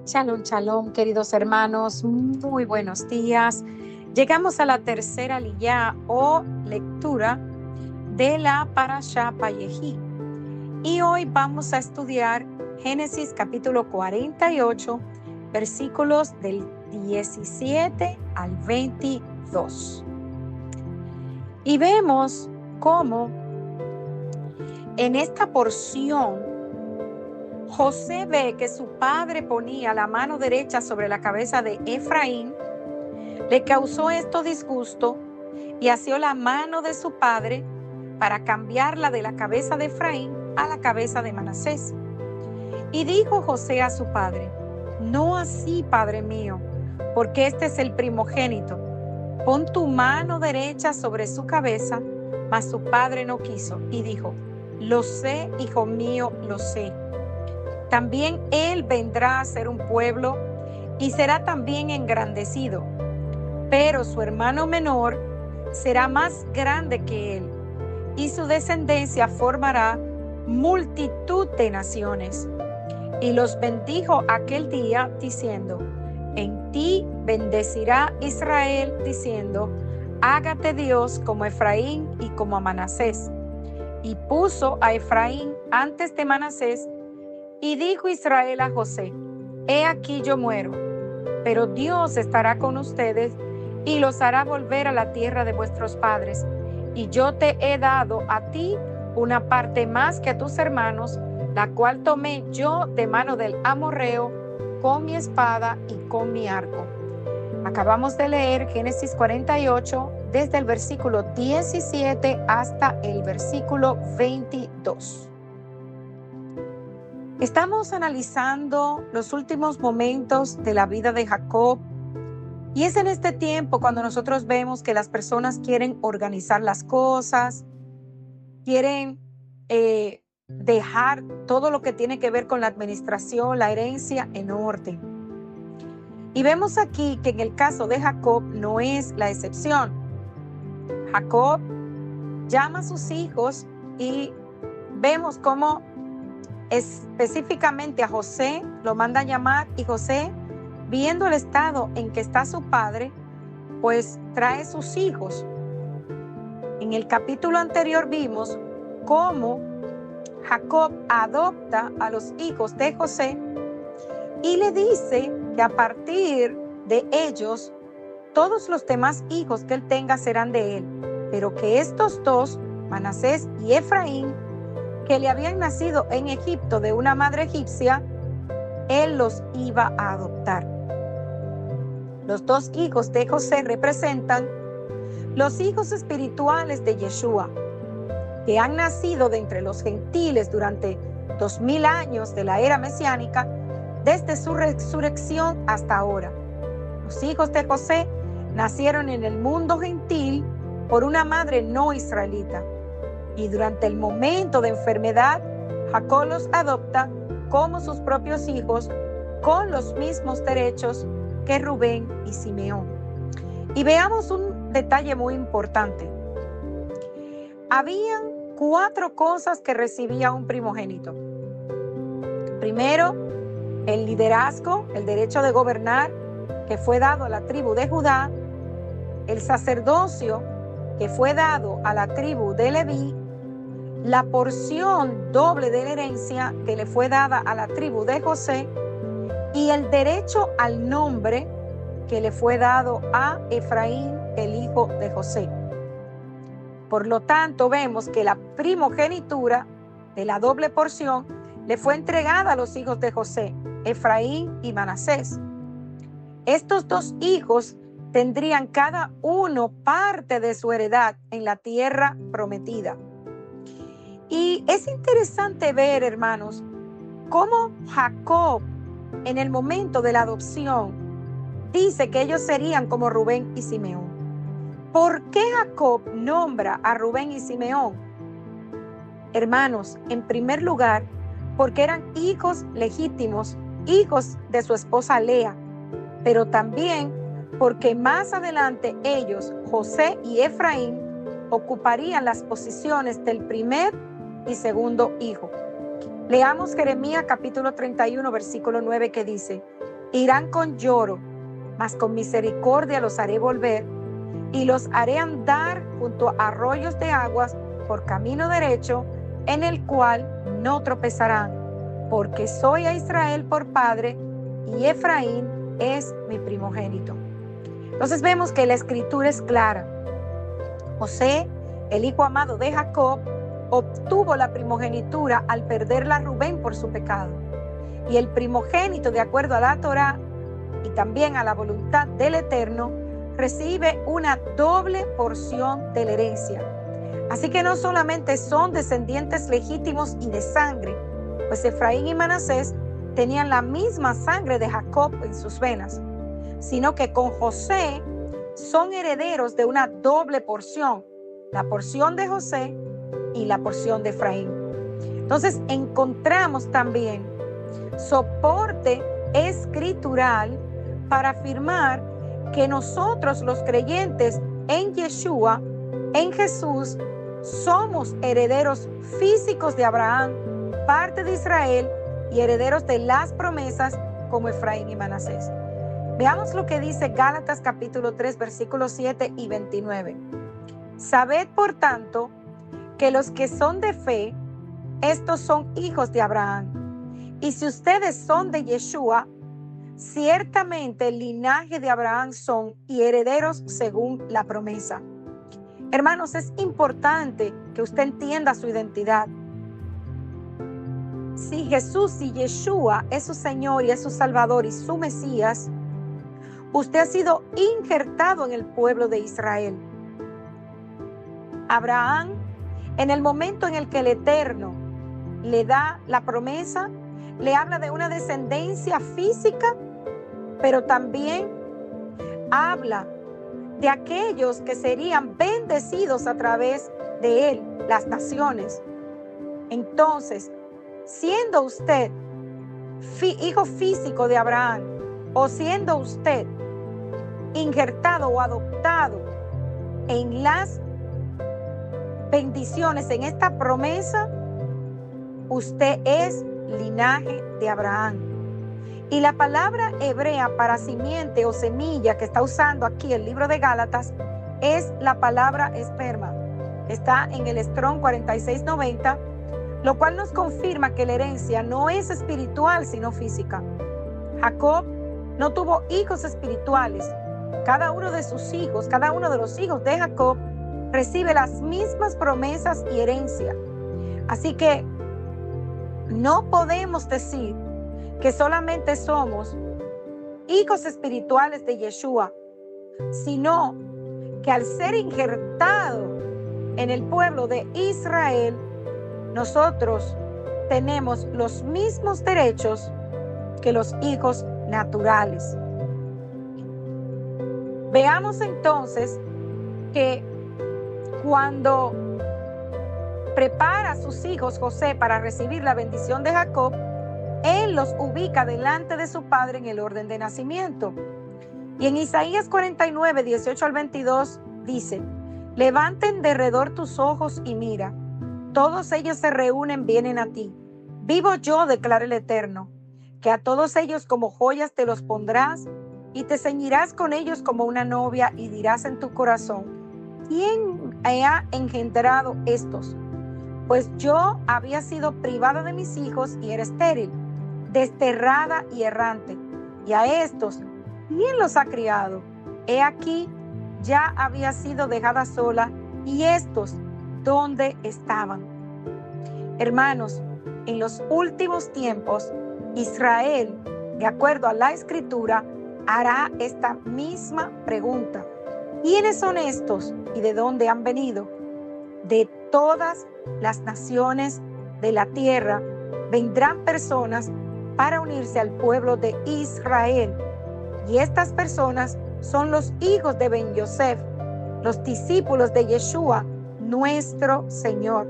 Shalom, shalom, queridos hermanos, muy buenos días. Llegamos a la tercera liyá o lectura de la Parashá Vayehi. Y hoy vamos a estudiar Génesis capítulo 48, versículos del 17 al 22. Y vemos cómo en esta porción José ve que su padre ponía la mano derecha sobre la cabeza de Efraín, le causó esto disgusto y asió la mano de su padre para cambiarla de la cabeza de Efraín a la cabeza de Manasés. Y dijo José a su padre: no así, padre mío, porque este es el primogénito. Pon tu mano derecha sobre su cabeza. Mas su padre no quiso y dijo: lo sé, hijo mío, lo sé. También él vendrá a ser un pueblo y será también engrandecido, pero su hermano menor será más grande que él, y su descendencia formará multitud de naciones. Y los bendijo aquel día, diciendo: en ti bendecirá Israel, diciendo: hágate Dios como Efraín y como a Manasés. Y puso a Efraín antes de Manasés. Y dijo Israel a José: he aquí yo muero, pero Dios estará con ustedes y los hará volver a la tierra de vuestros padres. Y yo te he dado a ti una parte más que a tus hermanos, la cual tomé yo de mano del amorreo con mi espada y con mi arco. Acabamos de leer Génesis 48 desde el versículo 17 hasta el versículo 22. Estamos analizando los últimos momentos de la vida de Jacob, y es en este tiempo cuando nosotros vemos que las personas quieren organizar las cosas, quieren dejar todo lo que tiene que ver con la administración, la herencia en orden. Y vemos aquí que en el caso de Jacob no es la excepción. Jacob llama a sus hijos y vemos cómo específicamente a José lo manda a llamar, y José, viendo el estado en que está su padre, pues trae sus hijos. En el capítulo anterior vimos cómo Jacob adopta a los hijos de José y le dice que a partir de ellos todos los demás hijos que él tenga serán de él, pero que estos dos, Manasés y Efraín, que le habían nacido en Egipto de una madre egipcia, él los iba a adoptar. Los dos hijos de José representan los hijos espirituales de Yeshua, que han nacido de entre los gentiles durante 2000 años de la era mesiánica, desde su resurrección hasta ahora. Los hijos de José nacieron en el mundo gentil por una madre no israelita. Y durante el momento de enfermedad, Jacob los adopta como sus propios hijos, con los mismos derechos que Rubén y Simeón. Y veamos un detalle muy importante. Habían 4 cosas que recibía un primogénito. Primero, el liderazgo, el derecho de gobernar, que fue dado a la tribu de Judá; el sacerdocio, que fue dado a la tribu de Leví; la porción doble de la herencia, que le fue dada a la tribu de José; y el derecho al nombre, que le fue dado a Efraín, el hijo de José. Por lo tanto, vemos que la primogenitura de la doble porción le fue entregada a los hijos de José, Efraín y Manasés. Estos dos hijos tendrían cada uno parte de su heredad en la tierra prometida. Y es interesante ver, hermanos, cómo Jacob, en el momento de la adopción, dice que ellos serían como Rubén y Simeón. ¿Por qué Jacob nombra a Rubén y Simeón? Hermanos, en primer lugar, porque eran hijos legítimos, hijos de su esposa Lea, pero también porque más adelante ellos, José y Efraín, ocuparían las posiciones del primer y segundo hijo. Leamos Jeremías capítulo 31, versículo 9, que dice: Irán con lloro, mas con misericordia los haré volver, y los haré andar junto a arroyos de aguas por camino derecho, en el cual no tropezarán, porque soy a Israel por padre, y Efraín es mi primogénito. Entonces vemos que la escritura es clara. José, el hijo amado de Jacob, obtuvo la primogenitura al perderla a Rubén por su pecado. Y el primogénito, de acuerdo a la Torá y también a la voluntad del Eterno, recibe una doble porción de la herencia. Así que no solamente son descendientes legítimos y de sangre, pues Efraín y Manasés tenían la misma sangre de Jacob en sus venas, sino que con José son herederos de una doble porción, la porción de José y la porción de Efraín. Entonces encontramos también soporte escritural para afirmar que nosotros los creyentes en Yeshua, en Jesús, somos herederos físicos de Abraham, parte de Israel y herederos de las promesas como Efraín y Manasés. Veamos lo que dice Gálatas capítulo 3, versículos 7 y 29. Sabed, por tanto, que los que son de fe, estos son hijos de Abraham. Y si ustedes son de Yeshua, ciertamente el linaje de Abraham son y herederos según la promesa. Hermanos, es importante que usted entienda su identidad. Si Jesús, si Yeshua es su Señor y es su Salvador y su Mesías, usted ha sido injertado en el pueblo de Israel. Abraham, en el momento en el que el Eterno le da la promesa, le habla de una descendencia física, pero también habla de aquellos que serían bendecidos a través de él, las naciones. Entonces, siendo usted hijo físico de Abraham, o siendo usted injertado o adoptado en las bendiciones, en esta promesa, usted es linaje de Abraham. Y la palabra hebrea para simiente o semilla que está usando aquí el libro de Gálatas es la palabra esperma. Está en el Strong 4690, lo cual nos confirma que la herencia no es espiritual sino física. Jacob no tuvo hijos espirituales. Cada uno de sus hijos, cada uno de los hijos de Jacob recibe las mismas promesas y herencia. Así que no podemos decir que solamente somos hijos espirituales de Yeshua, sino que al ser injertado en el pueblo de Israel, nosotros tenemos los mismos derechos que los hijos naturales. Veamos entonces que cuando prepara a sus hijos José para recibir la bendición de Jacob, él los ubica delante de su padre en el orden de nacimiento. Y en Isaías 49, 18 al 22 dice: levanten derredor tus ojos y mira, todos ellos se reúnen, vienen a ti. Vivo yo, declara el Eterno, que a todos ellos como joyas te los pondrás y te ceñirás con ellos como una novia y dirás en tu corazón: ¿quién ha engendrado estos? Pues yo había sido privada de mis hijos y era estéril, desterrada y errante. Y a estos, ¿quién los ha criado? He aquí, ya había sido dejada sola, y estos, ¿dónde estaban? Hermanos, en los últimos tiempos, Israel, de acuerdo a la Escritura, hará esta misma pregunta: ¿quiénes son estos y de dónde han venido? De todas las naciones de la tierra vendrán personas para unirse al pueblo de Israel. Y estas personas son los hijos de Ben Yosef, los discípulos de Yeshua, nuestro Señor.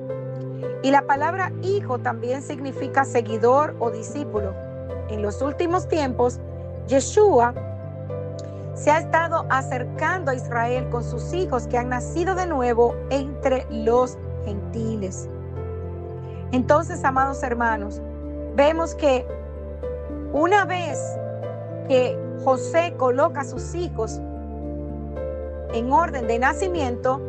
Y la palabra hijo también significa seguidor o discípulo. En los últimos tiempos, Yeshua se ha estado acercando a Israel con sus hijos que han nacido de nuevo entre los gentiles. Entonces, amados hermanos, vemos que una vez que José coloca a sus hijos en orden de nacimiento,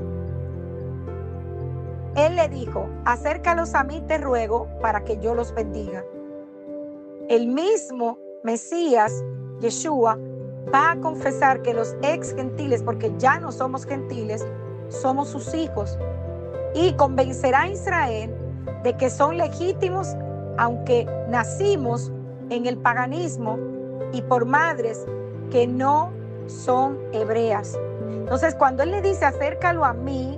él le dijo: acércalos a mí, te ruego, para que yo los bendiga. El mismo Mesías, Yeshua, va a confesar que los ex gentiles, porque ya no somos gentiles, somos sus hijos, y convencerá a Israel de que son legítimos, aunque nacimos en el paganismo y por madres que no son hebreas. Entonces, cuando él le dice acércalo a mí,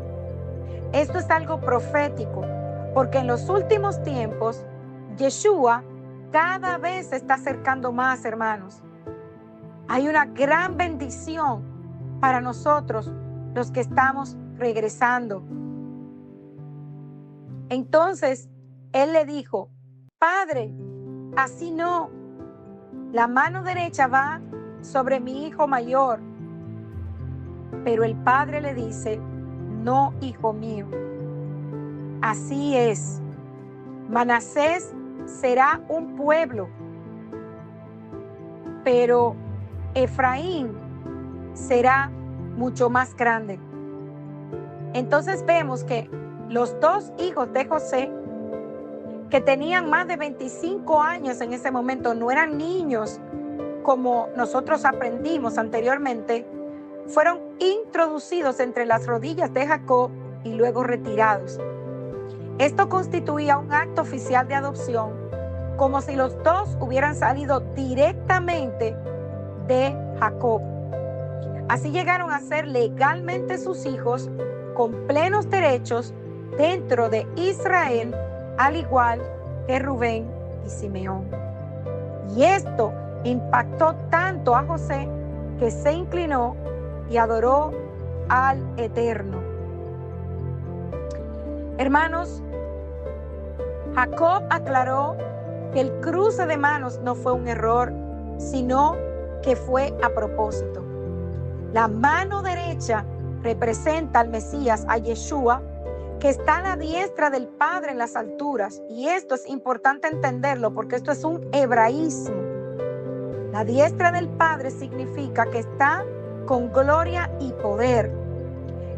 esto es algo profético, porque en los últimos tiempos Yeshua cada vez se está acercando más, hermanos. Hay una gran bendición para nosotros, los que estamos regresando. Entonces, él le dijo: Padre, así no. La mano derecha va sobre mi hijo mayor. Pero el padre le dice: no, hijo mío. Así es. Manasés será un pueblo, pero Efraín será mucho más grande. Entonces vemos que los dos hijos de José, que tenían más de 25 años en ese momento, no eran niños como nosotros aprendimos anteriormente, fueron introducidos entre las rodillas de Jacob y luego retirados. Esto constituía un acto oficial de adopción, como si los dos hubieran salido directamente de Jacob. Así llegaron a ser legalmente sus hijos, con plenos derechos dentro de Israel, al igual que Rubén y Simeón. Y esto impactó tanto a José que se inclinó y adoró al Eterno. Hermanos, Jacob aclaró que el cruce de manos no fue un error, sino que fue a propósito. La mano derecha representa al Mesías, a Yeshua, que está a la diestra del Padre en las alturas. Y esto es importante entenderlo, porque esto es un hebraísmo. La diestra del Padre significa que está con gloria y poder.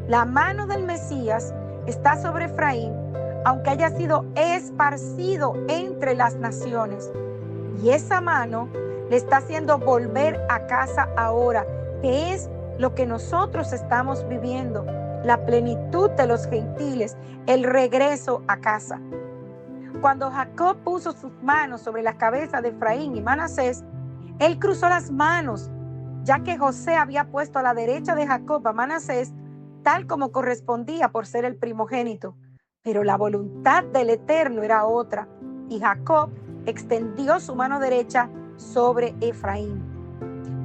La mano del Mesías está sobre Efraín, aunque haya sido esparcido entre las naciones. Y esa mano le está haciendo volver a casa ahora, que es lo que nosotros estamos viviendo, la plenitud de los gentiles, el regreso a casa. Cuando Jacob puso sus manos sobre la cabeza de Efraín y Manasés, él cruzó las manos, ya que José había puesto a la derecha de Jacob a Manasés, tal como correspondía por ser el primogénito. Pero la voluntad del Eterno era otra, y Jacob extendió su mano derecha sobre Efraín.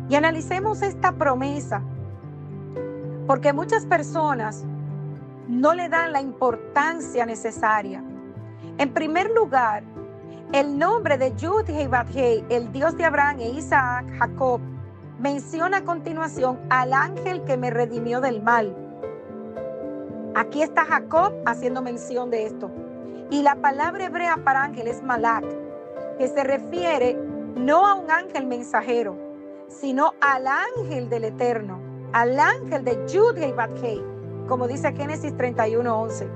Y analicemos esta promesa, porque muchas personas no le dan la importancia necesaria. En primer lugar, el nombre de Yud-Hei Bat-Hei, el Dios de Abraham e Isaac, Jacob, menciona a continuación al ángel que me redimió del mal. Aquí está Jacob haciendo mención de esto. Y la palabra hebrea para ángel es malak, que se refiere no a un ángel mensajero, sino al ángel del Eterno, al ángel de Yud-Hei Bat-Hei, como dice Génesis 31:11.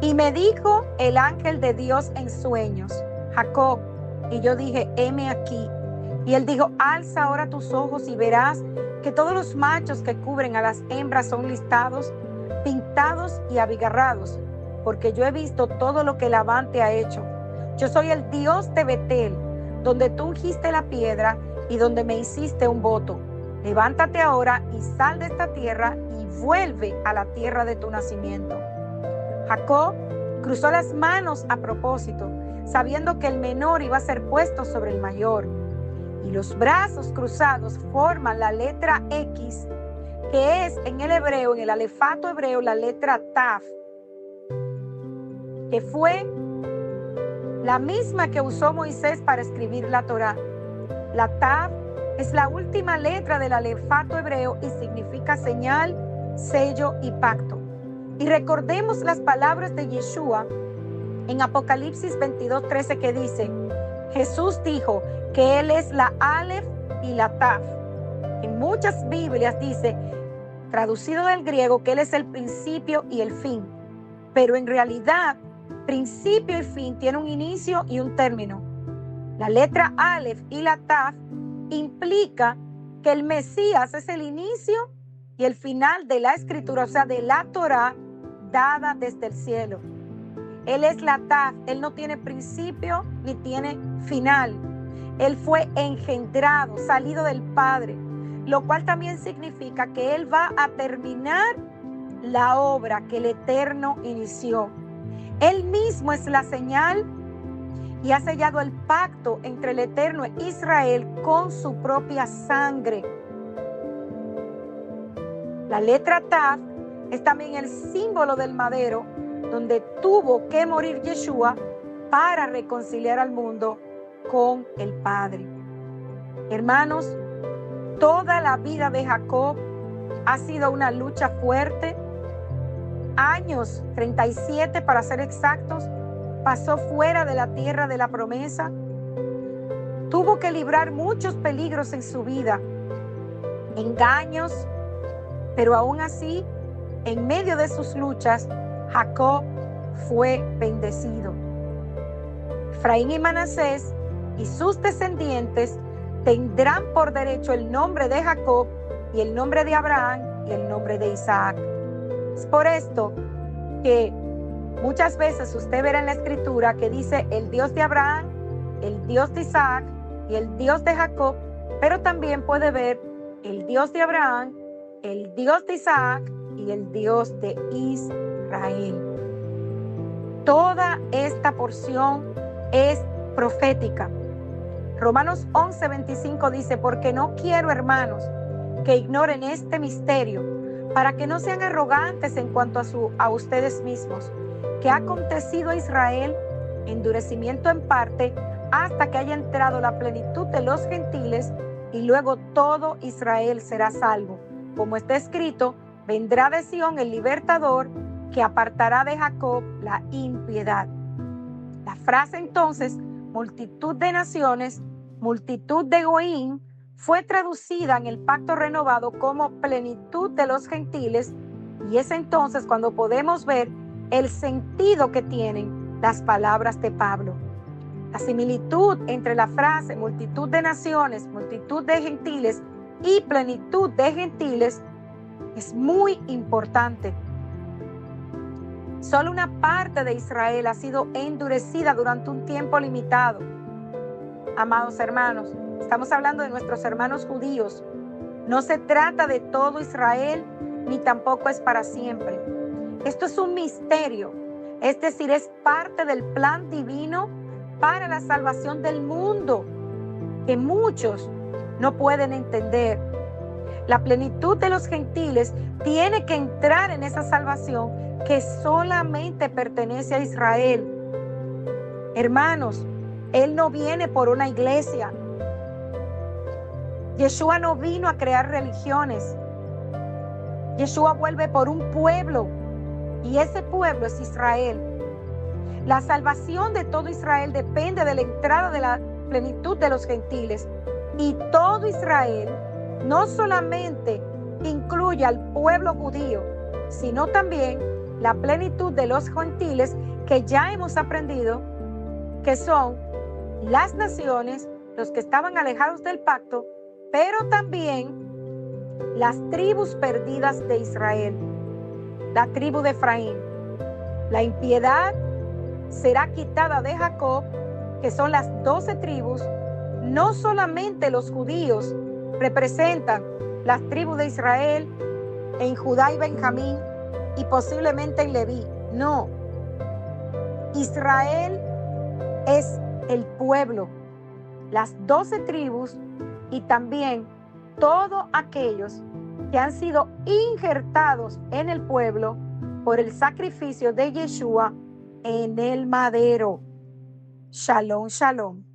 Y me dijo el ángel de Dios en sueños: Jacob. Y yo dije: heme aquí. Y él dijo: alza ahora tus ojos y verás que todos los machos que cubren a las hembras son listados, pintados y abigarrados, porque yo he visto todo lo que Labán te ha hecho. Yo soy el Dios de Betel, donde tú ungiste la piedra y donde me hiciste un voto. Levántate ahora y sal de esta tierra y vuelve a la tierra de tu nacimiento. Jacob cruzó las manos a propósito, sabiendo que el menor iba a ser puesto sobre el mayor. Y los brazos cruzados forman la letra X, que es en el hebreo, en el alefato hebreo, la letra Taf, que fue la misma que usó Moisés para escribir la Torá. La Taf es la última letra del alefato hebreo y significa señal, sello y pacto. Y recordemos las palabras de Yeshua en Apocalipsis 22:13, que dice: Jesús dijo que Él es la Aleph y la Taf. En muchas Biblias dice, traducido del griego, que Él es el principio y el fin. Pero en realidad, principio y fin tiene un inicio y un término. La letra Aleph y la Taf implica que el Mesías es el inicio y el final de la escritura, o sea, de la Torá dada desde el cielo. Él es la Taf, Él no tiene principio ni tiene final. Él fue engendrado, salido del Padre, lo cual también significa que Él va a terminar la obra que el Eterno inició. Él mismo es la señal y ha sellado el pacto entre el Eterno e Israel con su propia sangre. La letra Taf es también el símbolo del madero donde tuvo que morir Yeshua para reconciliar al mundo con el Padre. Hermanos, toda la vida de Jacob ha sido una lucha fuerte. Años, 37 para ser exactos, pasó fuera de la tierra de la promesa. Tuvo que librar muchos peligros en su vida, engaños, pero aún así, en medio de sus luchas, Jacob fue bendecido. Efraín y Manasés y sus descendientes tendrán por derecho el nombre de Jacob y el nombre de Abraham y el nombre de Isaac. Es por esto que muchas veces usted verá en la escritura que dice el Dios de Abraham, el Dios de Isaac y el Dios de Jacob, pero también puede ver el Dios de Abraham, el Dios de Isaac y el Dios de Israel. Toda esta porción es profética. Romanos 11:25 dice, porque no quiero, hermanos, que ignoren este misterio, para que no sean arrogantes en cuanto a ustedes mismos, que ha acontecido a Israel endurecimiento en parte hasta que haya entrado la plenitud de los gentiles y luego todo Israel será salvo. Como está escrito, vendrá de Sión el libertador que apartará de Jacob la impiedad. La frase entonces, multitud de naciones, multitud de Goín, fue traducida en el pacto renovado como plenitud de los gentiles, y es entonces cuando podemos ver el sentido que tienen las palabras de Pablo. La similitud entre la frase multitud de naciones, multitud de gentiles y plenitud de gentiles es muy importante. Solo una parte de Israel ha sido endurecida durante un tiempo limitado. Amados hermanos, estamos hablando de nuestros hermanos judíos. No se trata de todo Israel, ni tampoco es para siempre. Esto es un misterio, es decir, es parte del plan divino para la salvación del mundo, que muchos no pueden entender. La plenitud de los gentiles tiene que entrar en esa salvación que solamente pertenece a Israel. Hermanos, Él no viene por una iglesia. Yeshua no vino a crear religiones. Yeshua vuelve por un pueblo, y ese pueblo es Israel. La salvación de todo Israel depende de la entrada de la plenitud de los gentiles. Y todo Israel no solamente incluye al pueblo judío, sino también la plenitud de los gentiles, que ya hemos aprendido que son las naciones, los que estaban alejados del pacto, pero también las tribus perdidas de Israel, la tribu de Efraín. La impiedad será quitada de Jacob, que son las 12 tribus. No solamente los judíos representan las tribus de Israel en Judá y Benjamín y posiblemente en Leví. No. Israel es el pueblo, las 12 tribus y también todos aquellos que han sido injertados en el pueblo por el sacrificio de Yeshua en el madero. Shalom, shalom.